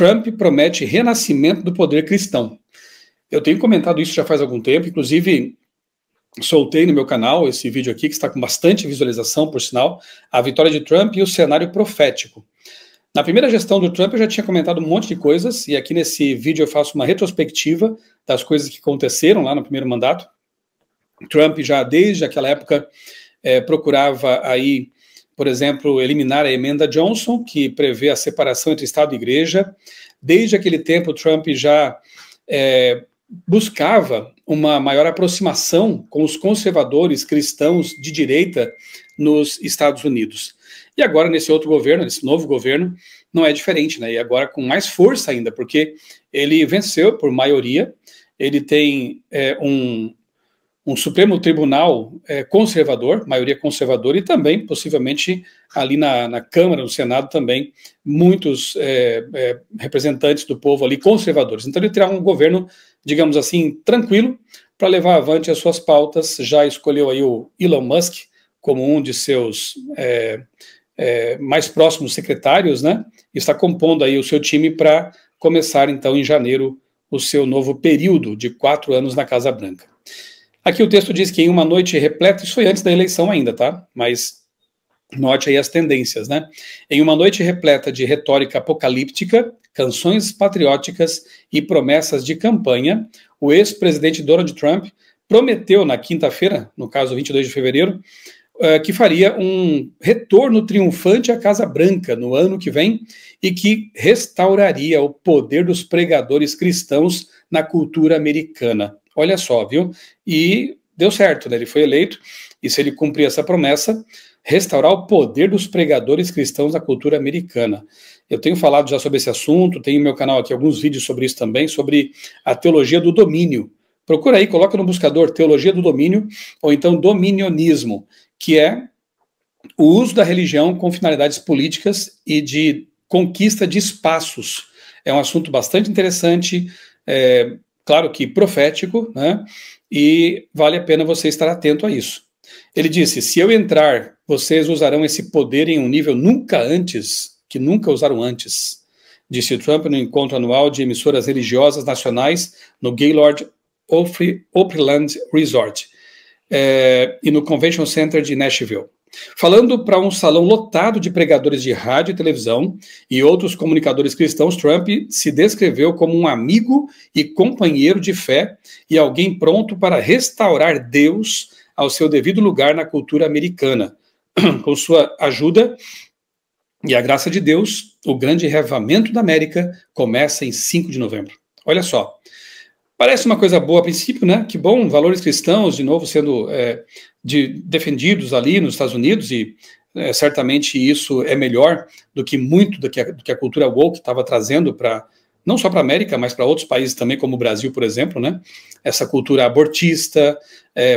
Trump promete renascimento do poder cristão. Eu tenho comentado isso já faz algum tempo, inclusive soltei no meu canal esse vídeo aqui, que está com bastante visualização, por sinal, a vitória de Trump e o cenário profético. Na primeira gestão do Trump eu já tinha comentado um monte de coisas, e aqui nesse vídeo eu faço uma retrospectiva das coisas que aconteceram lá no primeiro mandato. Trump já desde aquela época procurava aí, por exemplo, eliminar a emenda Johnson, que prevê a separação entre Estado e Igreja. Desde aquele tempo, Trump já buscava uma maior aproximação com os conservadores cristãos de direita nos Estados Unidos. E agora, nesse outro governo, nesse novo governo, não é diferente, né? E agora com mais força ainda, porque ele venceu por maioria, ele tem um Supremo Tribunal conservador, maioria conservadora, e também, possivelmente, ali na Câmara, no Senado também, muitos representantes do povo ali conservadores. Então ele terá um governo, digamos assim, tranquilo, para levar avante as suas pautas. Já escolheu aí o Elon Musk como um de seus mais próximos secretários, né? E está compondo aí o seu time para começar, então, em janeiro, o seu novo período de 4 anos na Casa Branca. Aqui o texto diz que em uma noite repleta, isso foi antes da eleição ainda, tá? Mas note aí as tendências, né? Em uma noite repleta de retórica apocalíptica, canções patrióticas e promessas de campanha, o ex-presidente Donald Trump prometeu na quinta-feira, no caso 22 de fevereiro, que faria um retorno triunfante à Casa Branca no ano que vem e que restauraria o poder dos pregadores cristãos na cultura americana. Olha só, viu? E deu certo, né? Ele foi eleito, e se ele cumprir essa promessa, restaurar o poder dos pregadores cristãos na cultura americana. Eu tenho falado já sobre esse assunto, tenho no meu canal aqui alguns vídeos sobre isso também, sobre a teologia do domínio. Procura aí, coloca no buscador teologia do domínio, ou então dominionismo, que é o uso da religião com finalidades políticas e de conquista de espaços. É um assunto bastante interessante, claro que profético, né? E vale a pena você estar atento a isso. Ele disse, se eu entrar, vocês usarão esse poder em um nível que nunca usaram antes, disse Trump no encontro anual de emissoras religiosas nacionais no Gaylord Opryland Resort e no Convention Center de Nashville. Falando para um salão lotado de pregadores de rádio e televisão e outros comunicadores cristãos, Trump se descreveu como um amigo e companheiro de fé e alguém pronto para restaurar Deus ao seu devido lugar na cultura americana. Com sua ajuda e a graça de Deus, o grande reavivamento da América começa em 5 de novembro. Olha só. Parece uma coisa boa a princípio, né? Que bom, valores cristãos de novo sendo defendidos ali nos Estados Unidos, e certamente isso é melhor do que muito do que a cultura woke estava trazendo para, não só para a América, mas para outros países também, como o Brasil, por exemplo, né? Essa cultura abortista,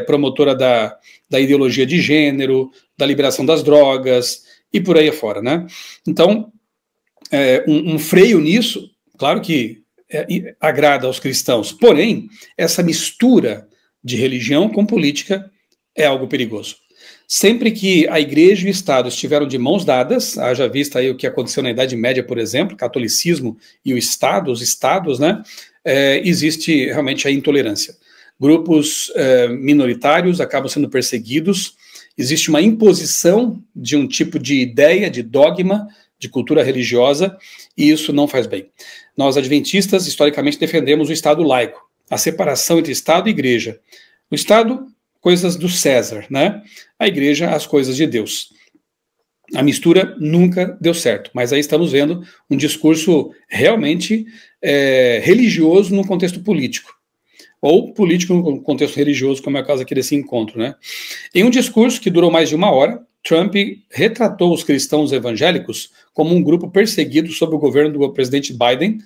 promotora da ideologia de gênero, da liberação das drogas e por aí afora, né? Então, um freio nisso, claro que agrada aos cristãos, porém, essa mistura de religião com política é algo perigoso. Sempre que a igreja e o Estado estiveram de mãos dadas, haja vista aí o que aconteceu na Idade Média, por exemplo, catolicismo e o Estado, os Estados, né, existe realmente a intolerância. Grupos minoritários acabam sendo perseguidos, existe uma imposição de um tipo de ideia, de dogma, de cultura religiosa, e isso não faz bem. Nós, adventistas, historicamente defendemos o Estado laico, a separação entre Estado e Igreja. O Estado, coisas do César, né? A Igreja, as coisas de Deus. A mistura nunca deu certo, mas aí estamos vendo um discurso realmente religioso no contexto político, ou político no contexto religioso, como é o caso aqui desse encontro, né? Em um discurso que durou mais de 1 hora, Trump retratou os cristãos evangélicos como um grupo perseguido sob o governo do presidente Biden,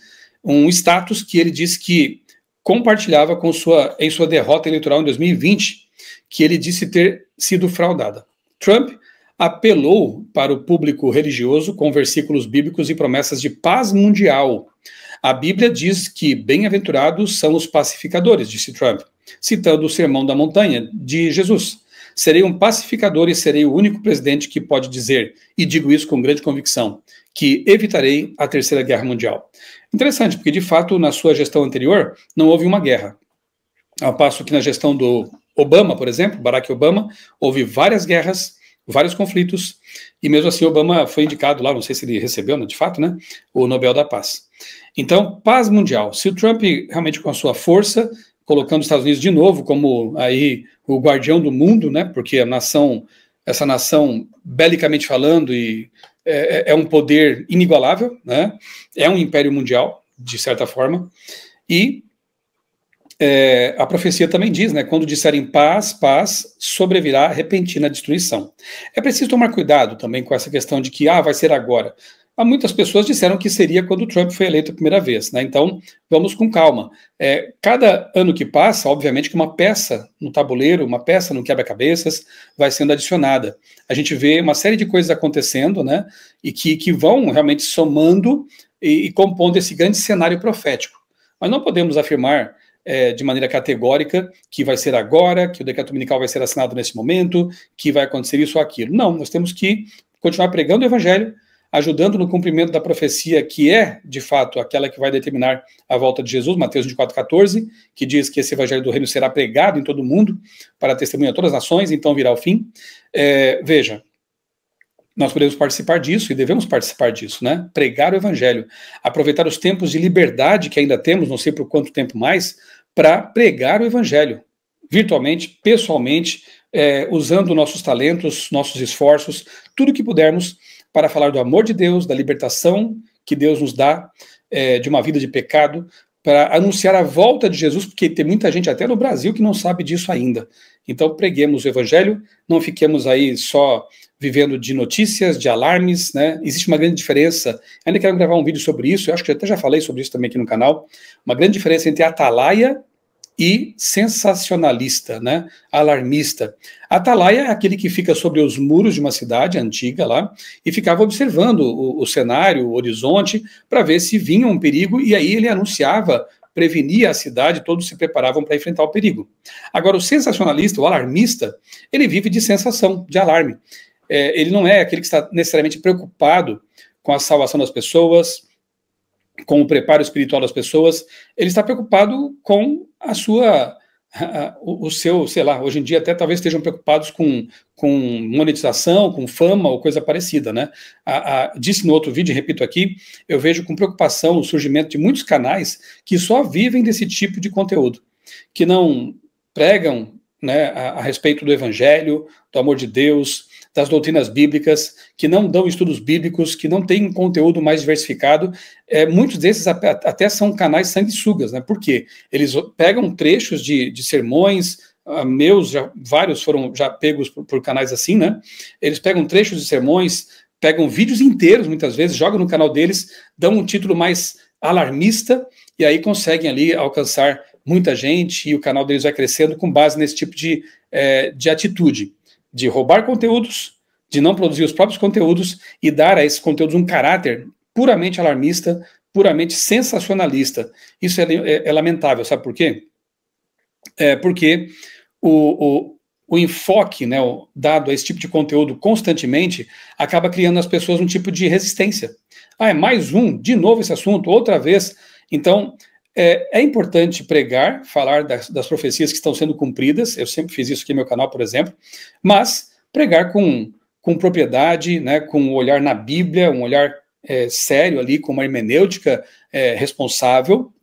um status que ele disse que compartilhava em sua derrota eleitoral em 2020, que ele disse ter sido fraudada. Trump apelou para o público religioso com versículos bíblicos e promessas de paz mundial. A Bíblia diz que bem-aventurados são os pacificadores, disse Trump, citando o Sermão da Montanha de Jesus. Serei um pacificador e serei o único presidente que pode dizer, e digo isso com grande convicção, que evitarei a Terceira Guerra Mundial. Interessante, porque de fato na sua gestão anterior não houve uma guerra. Ao passo que na gestão do Obama, por exemplo, Barack Obama, houve várias guerras, vários conflitos, e mesmo assim Obama foi indicado lá, não sei se ele recebeu, né, de fato, né, o Nobel da Paz. Então, paz mundial. Se o Trump realmente com a sua força, colocando os Estados Unidos de novo como aí o guardião do mundo, né, porque a nação, essa nação, belicamente falando, é um poder inigualável, né, é um império mundial, de certa forma, e a profecia também diz, né, quando disserem paz, paz, sobrevirá repentina destruição. É preciso tomar cuidado também com essa questão de que, vai ser agora. Há muitas pessoas disseram que seria quando o Trump foi eleito a primeira vez, né, então vamos com calma. Cada ano que passa, obviamente que uma peça no tabuleiro, uma peça no quebra-cabeças vai sendo adicionada. A gente vê uma série de coisas acontecendo, né, e que vão realmente somando e compondo esse grande cenário profético. Mas não podemos afirmar de maneira categórica que vai ser agora, que o decreto dominical vai ser assinado nesse momento, que vai acontecer isso ou aquilo. Não, nós temos que continuar pregando o evangelho, ajudando no cumprimento da profecia que é, de fato, aquela que vai determinar a volta de Jesus, Mateus 24,14, que diz que esse evangelho do reino será pregado em todo o mundo, para testemunhar a todas as nações, então virá o fim. Veja, nós podemos participar disso e devemos participar disso, né? Pregar o evangelho, aproveitar os tempos de liberdade que ainda temos, não sei por quanto tempo mais, para pregar o evangelho, virtualmente, pessoalmente, usando nossos talentos, nossos esforços, tudo que pudermos para falar do amor de Deus, da libertação que Deus nos dá, de uma vida de pecado, para anunciar a volta de Jesus, porque tem muita gente até no Brasil que não sabe disso ainda. Então preguemos o evangelho, não fiquemos aí só vivendo de notícias, de alarmes, né? Existe uma grande diferença, ainda quero gravar um vídeo sobre isso, eu acho que eu até já falei sobre isso também aqui no canal, uma grande diferença entre atalaia e sensacionalista, né? Alarmista. Atalaia é aquele que fica sobre os muros de uma cidade antiga lá e ficava observando o cenário, o horizonte, para ver se vinha um perigo, e aí ele anunciava, prevenia a cidade, todos se preparavam para enfrentar o perigo. Agora, o sensacionalista, o alarmista, ele vive de sensação, de alarme. Ele não é aquele que está necessariamente preocupado com a salvação das pessoas, com o preparo espiritual das pessoas, ele está preocupado com o seu, sei lá, hoje em dia até talvez estejam preocupados com monetização, com fama ou coisa parecida, né? Disse no outro vídeo, repito aqui, eu vejo com preocupação o surgimento de muitos canais que só vivem desse tipo de conteúdo, que não pregam, né, a respeito do evangelho, do amor de Deus, das doutrinas bíblicas, que não dão estudos bíblicos, que não têm um conteúdo mais diversificado. Muitos desses até são canais sanguessugas, né? Por quê? Eles pegam trechos de sermões, vários foram já pegos por canais assim, né? Eles pegam trechos de sermões, pegam vídeos inteiros, muitas vezes, jogam no canal deles, dão um título mais alarmista, e aí conseguem ali alcançar muita gente, e o canal deles vai crescendo com base nesse tipo de atitude, de roubar conteúdos, de não produzir os próprios conteúdos e dar a esses conteúdos um caráter puramente alarmista, puramente sensacionalista. Isso é lamentável, sabe por quê? Porque o enfoque, né, dado a esse tipo de conteúdo constantemente, acaba criando nas pessoas um tipo de resistência. É mais de novo esse assunto, outra vez. Então, é importante pregar, falar das profecias que estão sendo cumpridas, eu sempre fiz isso aqui no meu canal, por exemplo, mas pregar com propriedade, né, com um olhar na Bíblia, um olhar sério ali, com uma hermenêutica responsável,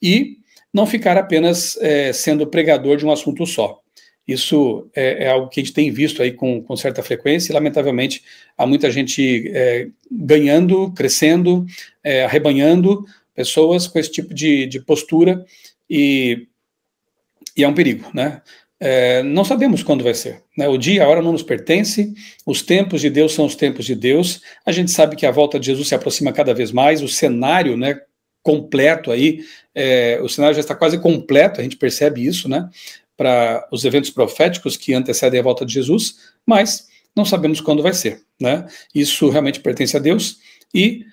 e não ficar apenas sendo pregador de um assunto só. Isso é algo que a gente tem visto aí com certa frequência, e lamentavelmente há muita gente ganhando, crescendo, arrebanhando pessoas com esse tipo de postura, e é um perigo, né? Não sabemos quando vai ser, né? O dia e a hora não nos pertence, os tempos de Deus são os tempos de Deus, a gente sabe que a volta de Jesus se aproxima cada vez mais, o cenário, né, completo aí, o cenário já está quase completo, a gente percebe isso, né, para os eventos proféticos que antecedem a volta de Jesus, mas não sabemos quando vai ser, né? Isso realmente pertence a Deus, e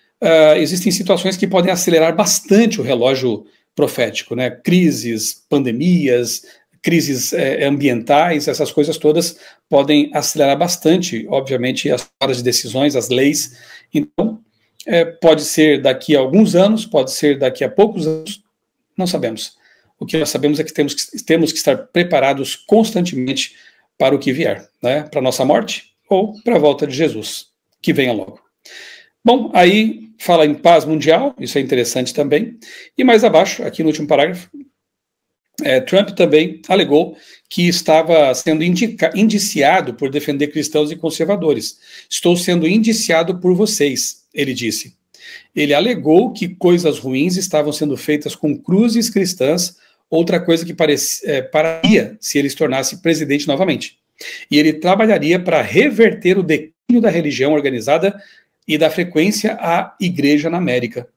existem situações que podem acelerar bastante o relógio profético, né? Crises, pandemias, crises ambientais, essas coisas todas podem acelerar bastante, obviamente, as horas de decisões, as leis. Então, Pode ser daqui a alguns anos, pode ser daqui a poucos anos, não sabemos. O que nós sabemos é que temos que estar preparados constantemente para o que vier, né? Para a nossa morte ou para a volta de Jesus, que venha logo. Bom, aí fala em paz mundial, isso é interessante também. E mais abaixo, aqui no último parágrafo, Trump também alegou que estava sendo indiciado por defender cristãos e conservadores. Estou sendo indiciado por vocês, ele disse. Ele alegou que coisas ruins estavam sendo feitas com cruzes cristãs, outra coisa que pararia se ele se tornasse presidente novamente. E ele trabalharia para reverter o declínio da religião organizada e da frequência à igreja na América.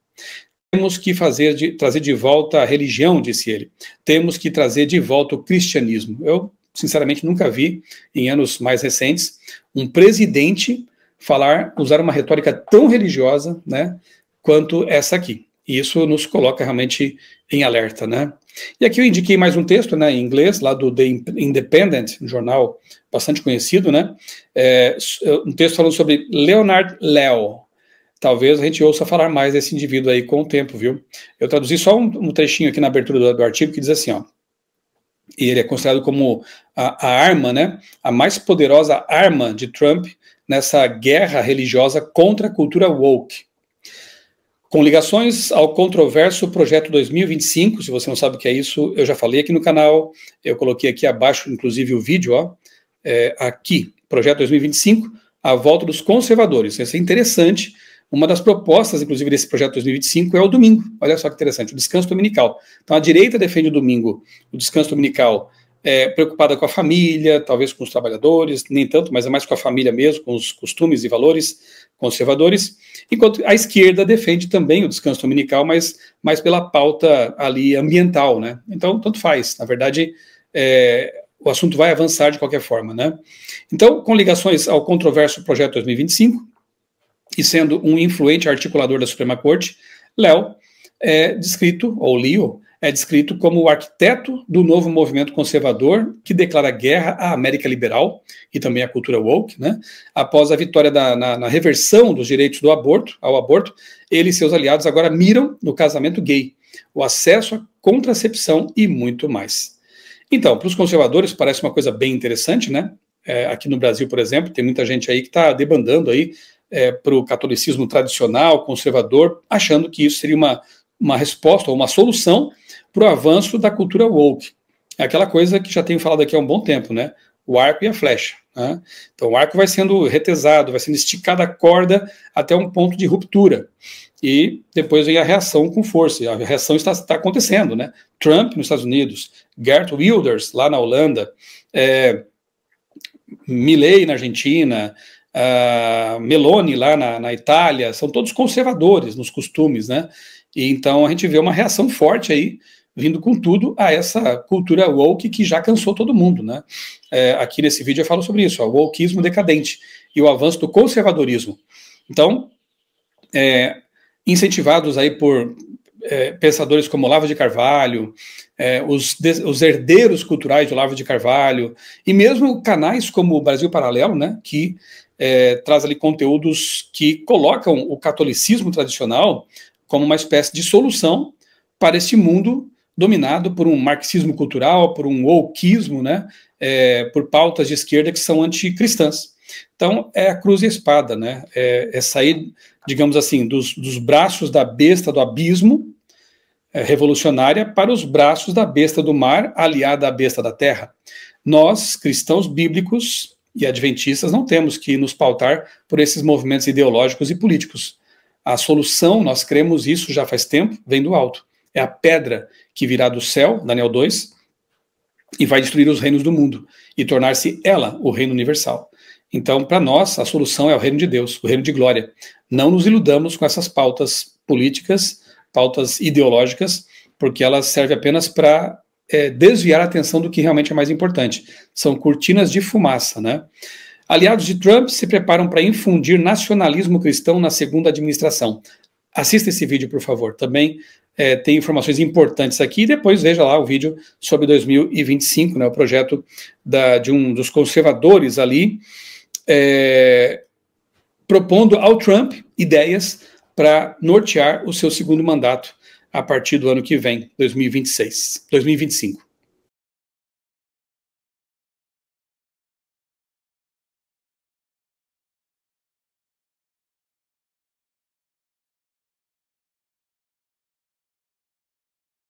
Temos que trazer de volta a religião, disse ele. Temos que trazer de volta o cristianismo. Eu, sinceramente, nunca vi, em anos mais recentes, um presidente usar uma retórica tão religiosa, né, quanto essa aqui. E isso nos coloca realmente em alerta, né? E aqui eu indiquei mais um texto, né, em inglês, lá do The Independent, um jornal bastante conhecido, né? Um texto falando sobre Leonard Leo. Talvez a gente ouça falar mais desse indivíduo aí com o tempo, viu? Eu traduzi só um trechinho aqui na abertura do artigo que diz assim, ó. E ele é considerado como a arma, né? A mais poderosa arma de Trump nessa guerra religiosa contra a cultura woke. Com ligações ao controverso Projeto 2025, se você não sabe o que é isso, eu já falei aqui no canal, eu coloquei aqui abaixo, inclusive, o vídeo, ó, aqui, Projeto 2025, a volta dos conservadores. Isso é interessante. Uma das propostas, inclusive, desse Projeto 2025 é o domingo. Olha só que interessante, o descanso dominical. Então, a direita defende o domingo, o descanso dominical, preocupada com a família, talvez com os trabalhadores, nem tanto, mas é mais com a família mesmo, com os costumes e valores conservadores, enquanto a esquerda defende também o descanso dominical, mas mais pela pauta ali ambiental, né? Então, tanto faz. Na verdade, o assunto vai avançar de qualquer forma, né? Então, com ligações ao controverso Projeto 2025, e sendo um influente articulador da Suprema Corte, Leo é descrito como o arquiteto do novo movimento conservador que declara guerra à América liberal e também à cultura woke, né? Após a vitória na reversão dos direitos ao aborto, ele e seus aliados agora miram no casamento gay, o acesso à contracepção e muito mais. Então, para os conservadores parece uma coisa bem interessante, né? Aqui no Brasil, por exemplo, tem muita gente aí que está debandando aí para o catolicismo tradicional, conservador, achando que isso seria uma resposta ou uma solução para o avanço da cultura woke. É aquela coisa que já tenho falado aqui há um bom tempo, né? O arco e a flecha. Né? Então o arco vai sendo retesado, vai sendo esticada a corda até um ponto de ruptura. E depois vem a reação com força. E a reação está acontecendo, né? Trump nos Estados Unidos, Geert Wilders lá na Holanda, Milei na Argentina, Meloni lá na Itália, são todos conservadores nos costumes, né? E então a gente vê uma reação forte aí, vindo com tudo a essa cultura woke que já cansou todo mundo, né? Aqui nesse vídeo eu falo sobre isso, o wokeismo decadente e o avanço do conservadorismo. Então, incentivados aí por pensadores como Olavo de Carvalho, os herdeiros culturais de Olavo de Carvalho, e mesmo canais como o Brasil Paralelo, né, que traz ali conteúdos que colocam o catolicismo tradicional como uma espécie de solução para este mundo dominado por um marxismo cultural, por um wokeismo, né, por pautas de esquerda que são anticristãs. Então, é a cruz e a espada, né, sair, digamos assim, dos braços da besta do abismo revolucionária para os braços da besta do mar, aliada à besta da terra. Nós, cristãos bíblicos e adventistas, não temos que nos pautar por esses movimentos ideológicos e políticos. A solução, nós cremos isso já faz tempo, vem do alto. É a pedra que virá do céu, Daniel 2, e vai destruir os reinos do mundo e tornar-se ela o reino universal. Então, para nós, a solução é o reino de Deus, o reino de glória. Não nos iludamos com essas pautas políticas, pautas ideológicas, porque elas servem apenas para desviar a atenção do que realmente é mais importante. São cortinas de fumaça, né? Aliados de Trump se preparam para infundir nacionalismo cristão na segunda administração. Assista esse vídeo, por favor. Também tem informações importantes aqui. Depois veja lá o vídeo sobre 2025, né, o projeto de um dos conservadores ali, propondo ao Trump ideias para nortear o seu segundo mandato a partir do ano que vem, 2025.